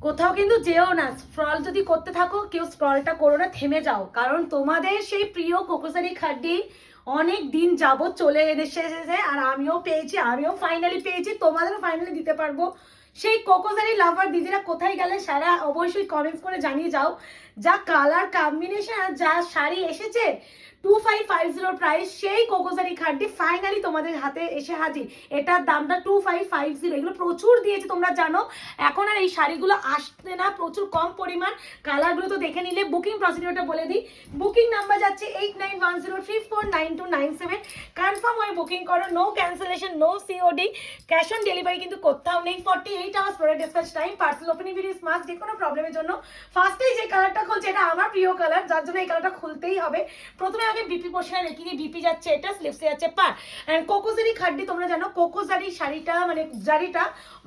কোথাও কিন্তু যেও না, স্ক্রল যদি করতে থাকো কেউ স্ক্রলটা করো না, থেমে যাও, কারণ তোমাদের সেই প্রিয় কোকোসারি খাড্ডি অনেক দিন যাবত চলে এসেছে আর আমিও পেয়েছি, আমিও ফাইনালি পেয়েছি, তোমাদেরও ফাইনালি দিতে পারবো। সেই কোকোসারি লাভার দিদিরা কোথায় গেলে সারা অবশ্যই কমেন্টস করে জানিয়ে যাও। যা কালার কম্বিনেশন আর যা শাড়ি এসেছে 2550 প্রাইস, সেই কোকোসারি খাড্ডি ফাইনালি তোমাদের হাতে এসে হাজির। এটার দামটা 2550, এগুলো প্রচুর দিয়েছে তোমরা জানো। এখন আর এই শাড়িগুলো আসতে না, প্রচুর কম পরিমাণ। কালারগুলো তো দেখে নিলে। বুকিং প্রসিডিওরটা বলে দিই, বুকিং নাম্বার যাচ্ছে 8910349297। কনফার্ম হয়ে বুকিং করো, no cancellation, no COD, cash on delivery কিন্তু কোথাও নেই। 48 hours product dispatch time, parcel opening video smart, যে কোনো প্রবলেমের জন্য ফার্স্টেই যে কালারটা খুলছে এটা আমার প্রিয় কালার, যার জন্য এই কালারটা খুলতেই হবে। প্রথমে আগে বিপি পোর্শনে রেখে দিয়ে, বিপি যাচ্ছে এটা, স্লিভসে যাচ্ছে পার। এন্ড কোকোসারি খাড্ডি তোমরা জানো, কোকোসারি শাড়িটা মানে জারিটা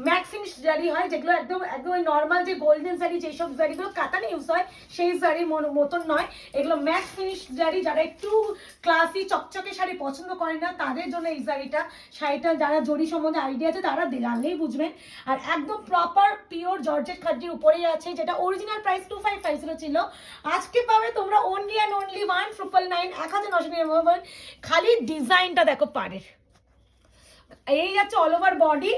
ম্যাট ফিনিশ জারি হয়, যেগুলো একদম একদম নর্মাল যে গোল্ডেন শাড়ি যেসব জারিগুলো কাতানে ইউজ হয় সেই শাড়ির মতন নয়, এগুলো ম্যাট ফিনিশ জারি। যারা একটু ক্লাসি চকচকে শাড়ি পছন্দ করে না তাদের জন্য এই শাড়িটা যারা জরি সম্বন্ধে আইডিয়া আছে তারা দিলালেই বুঝবেন। আর একদম প্রপার পিওর জর্জেট খাড্ডির উপরেই আছে, যেটা অরিজিনাল প্রাইস 2550 ছিল, আজকে পাবে তোমরা অনলি অ্যান্ড অনলি 1999, 1999। খালি ডিজাইনটা দেখো পাড়ের, এই যাচ্ছে অল ওভার বডি,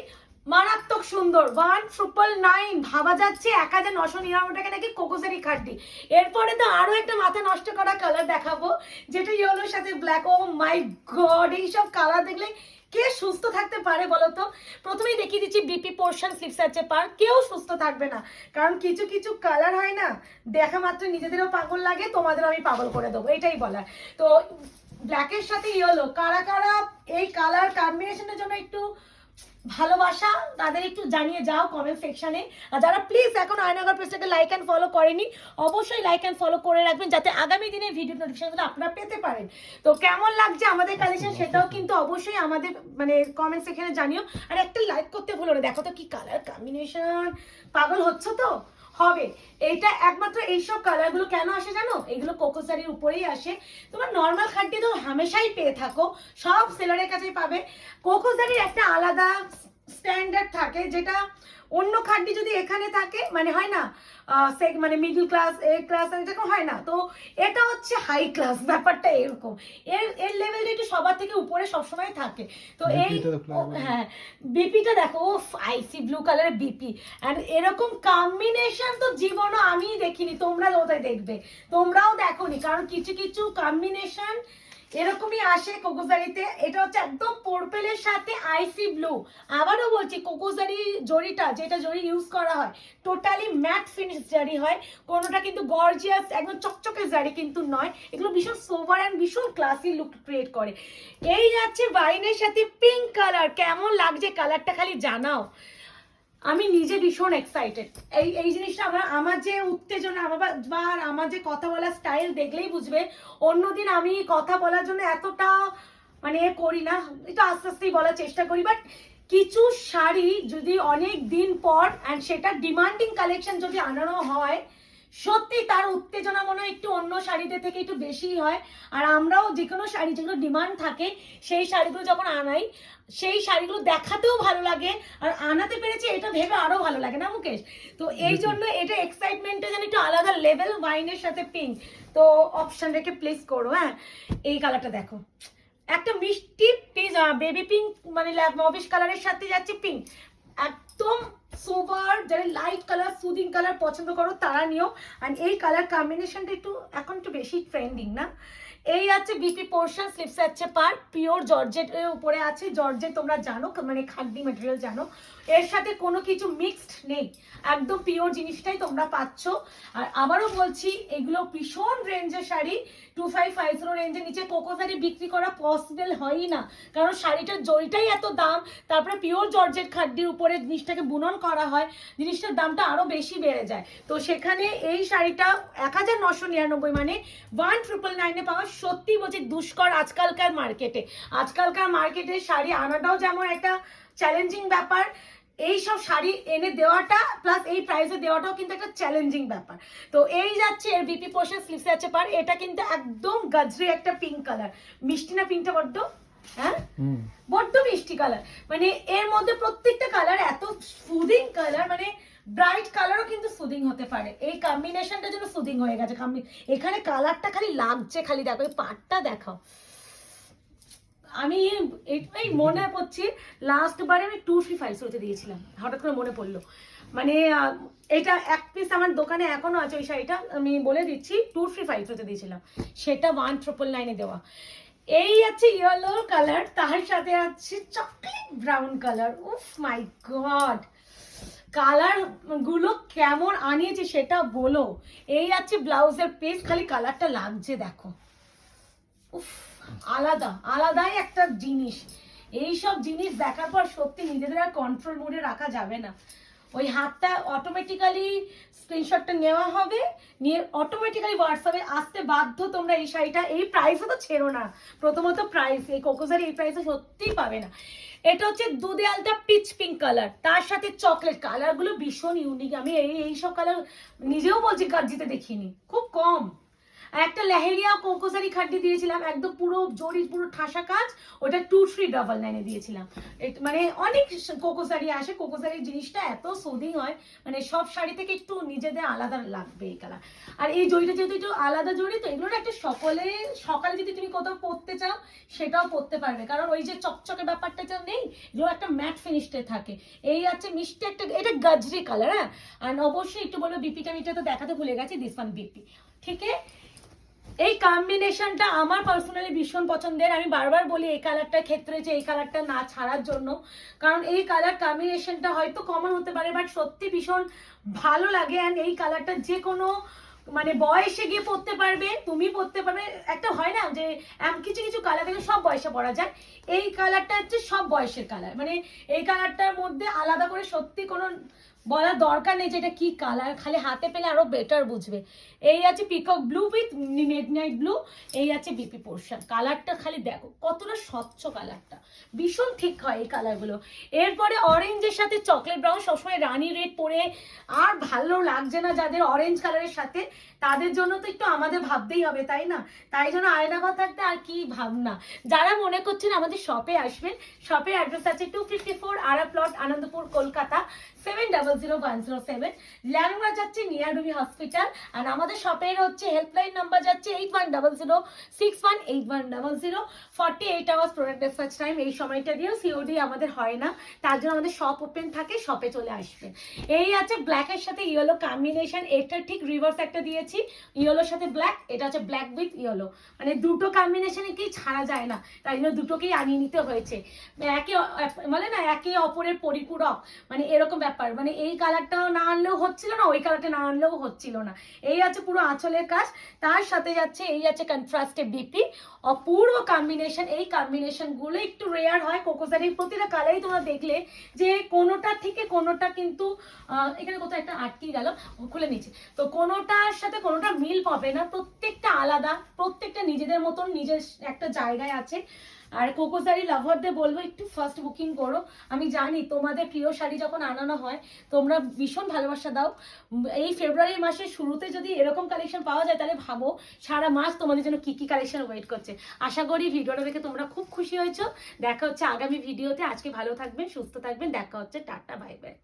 মারাত্মক সুন্দর। 1999, ভাবা যাচ্ছে 1999 টাকা নাকি কোকোসারি খাড্ডি। এরপরে তো আরো একটা মাথা নষ্ট করা কালার দেখাবো, যেটা ইয়েলোর সাথে ব্ল্যাক। ও মাই গড, এইসব কালার দেখলে কে সুস্থ থাকতে পারে বলো তো? প্রথমেই দেখিয়ে দিচ্ছি বিপি পোর্শন, স্লিভস আছে পার, কেউ সুস্থ থাকবে না, কারণ কিছু কিছু কালার হয় না, দেখা মাত্র নিজেদেরও পাগল লাগে, তোমাদেরও আমি পাগল করে দেবো, এটাই বলার। তো ব্ল্যাকের সাথে ইয়েলো, কারা কারা এই কালার কম্বিনেশনের জন্য একটু ভালোবাসা তাদের একটু জানিয়ে যাও কমেন্ট সেকশনে। আর যারা প্লিজ এখন আয়নাঘর পেজটাকে লাইক অ্যান্ড ফলো করেনি, অবশ্যই লাইক অ্যান্ড ফলো করে রাখবেন, যাতে আগামী দিনে ভিডিও নোটিফিকেশন আপনারা পেতে পারেন। তো কেমন লাগছে আমাদের কালেকশন সেটাও কিন্তু অবশ্যই আমাদের মানে কমেন্ট সেকশনে জানিও। আর একটা লাইক করতে ভুলো না, দেখো তো কি কালার কম্বিনেশন, পাগল হচ্ছে তো হবে। এইটা একমাত্র এইসব কালারগুলো কেন আসে জানো? এইগুলো কোকোসারির উপরেই আসে। তোমার নর্মাল খাড্ডি তো হামেশাই পেয়ে থাকো, সব সেলারের কাছেই পাবে। কোকোসারির একটা আলাদা স্ট্যান্ডার্ড থাকে, যেটা অন্য খাড্ডি যদি এখানে থাকে মানে হয় না মানে মিডল ক্লাস, এ ক্লাস এরকম হয় না, তো এটা হচ্ছে হাই ক্লাস, ব্যাপারটা এরকম। এর এর লেভেলটা একটু সবার থেকে উপরে সবসময় থাকে। তো এই হ্যাঁ, বিপিটা দেখো, ও আইসি ব্লু কালারের বিপি, অ্যান্ড এরকম কম্বিনেশন তো জীবনও আমি দেখিনি, তোমরা ওটাই দেখবে, তোমরাও দেখোনি, কারণ কিছু কিছু কম্বিনেশন এরকমই আসে কোকোসারিতে। এটা হচ্ছে একদম পার্পলের সাথে আইসি ব্লু। আবারও বলছি, কোকোসারি জরিটা, যেটা জরি ইউজ করা হয় টোটালি ম্যাট ফিনিশ জারি হয়, কোনোটা কিন্তু গর্জিয়াস একদম চকচকে জারি কিন্তু নয়। এগুলো ভীষণ সোবার অ্যান্ড ভীষণ ক্লাসি লুক ক্রিয়েট করে। এই যাচ্ছে ওয়াইনের সাথে পিঙ্ক কালার, কেমন লাগছে কালারটা খালি জানাও। আমি নিজে ভীষণ এক্সাইটেড, এই জিনিসটা আমার যে উত্তেজনা, আমার যে কথা বলার স্টাইল দেখলেই বুঝবে। অন্যদিন আমি কথা বলার জন্য এতটা মানে করি না, একটু আস্তে আস্তেই বলার চেষ্টা করি, বাট কিছু শাড়ি যদি অনেক দিন পর অ্যান্ড সেটা ডিমান্ডিং কালেকশন যদি আনানো হয়, সত্যি তার উত্তেজনা মনে হয় একটু অন্য শাড়িদের থেকে একটু বেশি হয়। আর আমরাও যে কোনো শাড়ি যেগুলো ডিমান্ড থাকে সেই শাড়িগুলো যখন আনাই, সেই শাড়িগুলো দেখাতেও ভালো লাগে, আর আনাতে পেরেছি এটা ভেবে আরো ভালো লাগে না মুকেশ? তো এই জন্য এটা এক্সাইটমেন্টটা যেন একটু আলাদা লেভেল। ওয়াইনের সাথে পিঙ্ক, তো অপশন রেখে প্লেস করো। হ্যাঁ, এই কালারটা দেখো, একটা মিষ্টি বেবি পিঙ্ক, মানে মবিশ কালারের সাথে যাচ্ছে পিঙ্ক, একদম সোবার। যারা লাইট কালার সুদিং কালার পছন্দ করো তারা নিও। আর এই কালার কম্বিনেশনটা একটু এখন একটু বেশি ট্রেন্ডিং না? এই আছে বিপি পোর্শন, স্লিভস আছে পার, পিওর জর্জেট এর উপরে আছে। জর্জেট তোমরা জানো মানে খাদ্য ম্যাটেরিয়াল জানো, এর সাথে কোনো কিছু মিক্সড নেই, একদম পিওর জিনিসটাই তোমরা পাচ্ছ। আর আবারও বলছি, এগুলো ভীষণ রেঞ্জের শাড়ি, 2550 রেঞ্জের নিচে কোকোসারি বিক্রি করা পসিবল হয়ই না, কারণ শাড়িটার জরিটাই এত দাম, তারপরে পিওর জর্জেট খাদ্যের উপরে জিনিসটাকে বুনন করা হয়, জিনিসটার দামটা আরো বেশি বেড়ে যায়। তো সেখানে এই শাড়িটা 1999 মানে 1999 পাওয়া সত্যি বলছি দুষ্কর আজকালকার মার্কেটে শাড়ি আনাটাও যেমন একটা চ্যালেঞ্জিং ব্যাপার, এই সব শাড়ি এনে দেওয়াটা প্লাস এই প্রাইসে দেওয়াটাও কিন্তু একটা চ্যালেঞ্জিং ব্যাপার। তো এই যাচ্ছে এর বিপি পোর্শন, স্লিভসে আছে পার। এটা কিন্তু একদম গজরি একটা পিঙ্ক কালার, মিষ্টি না পিঙ্কটা বড্ড? হ্যাঁ, বড্ড মিষ্টি কালার, মানে এর মধ্যে প্রত্যেকটা কালার এত সুদিং কালার, মানে ব্রাইট কালারও কিন্তু সুদিং হতে পারে, এই কম্বিনেশনটার জন্য সুদিং হয়ে গেছে। এখানে কালারটা খালি লাগছে, খালি দেখো এই পাটটা দেখাও। আমি এটাই মনে পড়ছি লাস্ট বারে আমি 235 দিয়েছিলাম, হঠাৎ করে মনে পড়লো। মানে এটা এক পিস আমার দোকানে এখনো আছে, ওই শাড়িটা আমি বলে দিচ্ছি 235 দিয়েছিলাম, সেটা 1999 দেওয়া। এই আছে ইয়েলো কালার, তার সাথে আছে চকলেট ব্রাউন কালার। উফ মাই গড, কালার গুলো কেমন আনিয়েছে সেটা বলো। এই আছে ব্লাউজের পিস, খালি কালারটা লাগছে দেখো। উফ, আলাদা আলাদাই একটা জিনিস। এই সব জিনিস দেখার পর সত্যি নিজেদের আর কন্ট্রোল মোডে রাখা যাবে না। ওই হাতটা অটোমেটিক্যালি স্ক্রিনশটটা নেওয়া হবে, নিয়ে অটোমেটিক্যালি হোয়াটসঅ্যাপে আসতে বাধ্য তোমরা এই শাড়িটা। এই প্রাইসও তো ছেড়ো না, প্রথমত প্রাইস এই কোকোজারি এই প্রাইসে সত্যিই পাবে না। এটা হচ্ছে দুধে আলতা পিচ পিঙ্ক কালার, তার সাথে চকলেট। কালারগুলো ভীষণ ইউনিক, আমি এইসব কালার নিজেও বলছি কার্জিতে দেখিনি, খুব কম। একটা লেহেরিয়া কোকোজারি খাড্ডি দিয়েছিলাম, একদম পুরো জরি পুরো ঠাসা কাজ, ওটা 2399 দিয়েছিলাম। মানে অনেক কোকোজারি আসে, কোকোজারির জিনিসটা এত সুদিং হয়, মানে সব শাড়ি থেকে একটু নিজেদের আলাদা লাগবে এই কালার। আর এই জড়িটা যেহেতু একটু আলাদা জড়ি, তো এগুলোর একটা সকালে যদি তুমি কোথাও পরতে চাও সেটাও পরতে পারবে, কারণ ওই যে চকচকে ব্যাপারটা যা নেই, যে একটা ম্যাট ফিনিশে থাকে। এই আছে মিষ্টি একটা, এটা গাজরি কালার। হ্যাঁ, আর অবশ্যই একটু বলবো বিপিটা, মিটা তো দেখাতে ভুলে গেছি, দিস ওয়ান বিপি। ঠিক আছে, এই কম্বিনেশনটা আমার পার্সোনালি ভীষণ পছন্দের। আমি বারবার বলি এই কালারটার ক্ষেত্রে যে এই কালারটা না ছাড়ার জন্য, কারণ এই কালার কম্বিনেশনটা হয়তো কমন হতে পারে, বাট সত্যি ভীষণ ভালো লাগে। অ্যান্ড এই কালারটা যে কোনো মানে বয়সে গিয়ে পরতে পারবে, তুমি পরতে পারবে। একটা হয় না যে কিছু কিছু কালার থেকে সব বয়সে পরা যায়, এই কালারটা হচ্ছে সব বয়সের কালার। মানে এই কালারটার মধ্যে আলাদা করে সত্যি কোনো বলার দরকার নেই যে এটা কি কালার, খালি হাতে পেলে আরো বেটার বুঝবে। এই আছে peacock blue with midnight blue, এই আছে বিপি পোর্শন। কালারটা খালি দেখো কতটা স্বচ্ছ, কালারটা ভীষণ ঠিক হয় এই কালারগুলো। এরপরে অরেঞ্জের সাথে চকলেট ব্রাউন, সবসময় রানি রেড পরে আর ভালো লাগছে না যাদের অরেঞ্জ কালারের সাথে, তাদের জন্য তো একটু আমাদের ভাবতেই হবে, তাই না? তাই জন্য আয়নাঘর থাকতে আর কি ভাবনা। যারা মনে করছেন আমাদের শপে আসবেন, শপের অ্যাড্রেস আছে 254 আরা প্লট, আনন্দপুর, কলকাতা 700107। ল্যান্ডমার্ক যাচ্ছে নিয়ার রুবি হসপিটাল। আর আমাদের শপের হচ্ছে হেল্পলাইন নাম্বার যাচ্ছে 8100618100। 48 আওয়ার্স প্রোডাক্ট ডিসপ্যাচ টাইম, এই সময়টা দিয়েও সিওডি আমাদের হয় না, তার জন্য আমাদের শপ ওপেন থাকে, শপে চলে আসবেন। এই আছে ব্ল্যাকের সাথে ইয়েলো কম্বিনেশন, এটা ঠিক রিভার্স একটা দিয়েছি, ইয়েলোর সাথে ব্ল্যাক, এটা হচ্ছে ব্ল্যাক উইথ ইয়েলো, মানে দুটো কম্বিনেশনে কি ছাড়া যায় না, তাই জন্য দুটোকেই আনিয়ে নিতে হয়েছে। একে বলে না একে অপরের পরিপূরক, মানে এরকম ব্যাপার। মানে এই কালারটাও না আনলেও হচ্ছিল না, ওই কালারটা না আনলেও হচ্ছিল না। এই আছে পুরো আঁচলের কাজ, তার সাথে যাচ্ছে এই আছে কন্ট্রাস্টে বিপি, অপূর্ব কম্বিনেশন। এই কম্বিনেশন গুলো একটু রেয়ার হয় কোকোজারির, প্রতিটা কালারই তোমরা দেখলে যে কোনোটা থেকে কোনোটা কিন্তু এখানে কোথাও একটা আটকে গেল, খুলে নিচ্ছে, তো কোনোটার সাথে কোনোটা মিল পাবে না, প্রত্যেকটা আলাদা, প্রত্যেকটা নিজেদের মতন নিজের একটা জায়গায় আছে। আর কোকোজারি লাভারদের বলবো একটু ফার্স্ট বুকিং করো। আমি জানি তোমাদের প্রিয় শাড়ি যখন আনানো হয় তোমরা ভীষণ ভালোবাসা দাও। এই ফেব্রুয়ারি মাসের শুরুতে যদি এরকম কালেকশন পাওয়া যায় তাহলে ভাবো সারা মাস তোমাদের জন্য কি কি কালেকশন ওয়েট করছে। আশা করি ভিডিওটা দেখে তোমরা খুব খুশি হয়েছো। দেখা হচ্ছে আগামী ভিডিওতে। আজকে ভালো থাকবেন, সুস্থ থাকবেন, দেখা হচ্ছে, টাটা বাই বাই।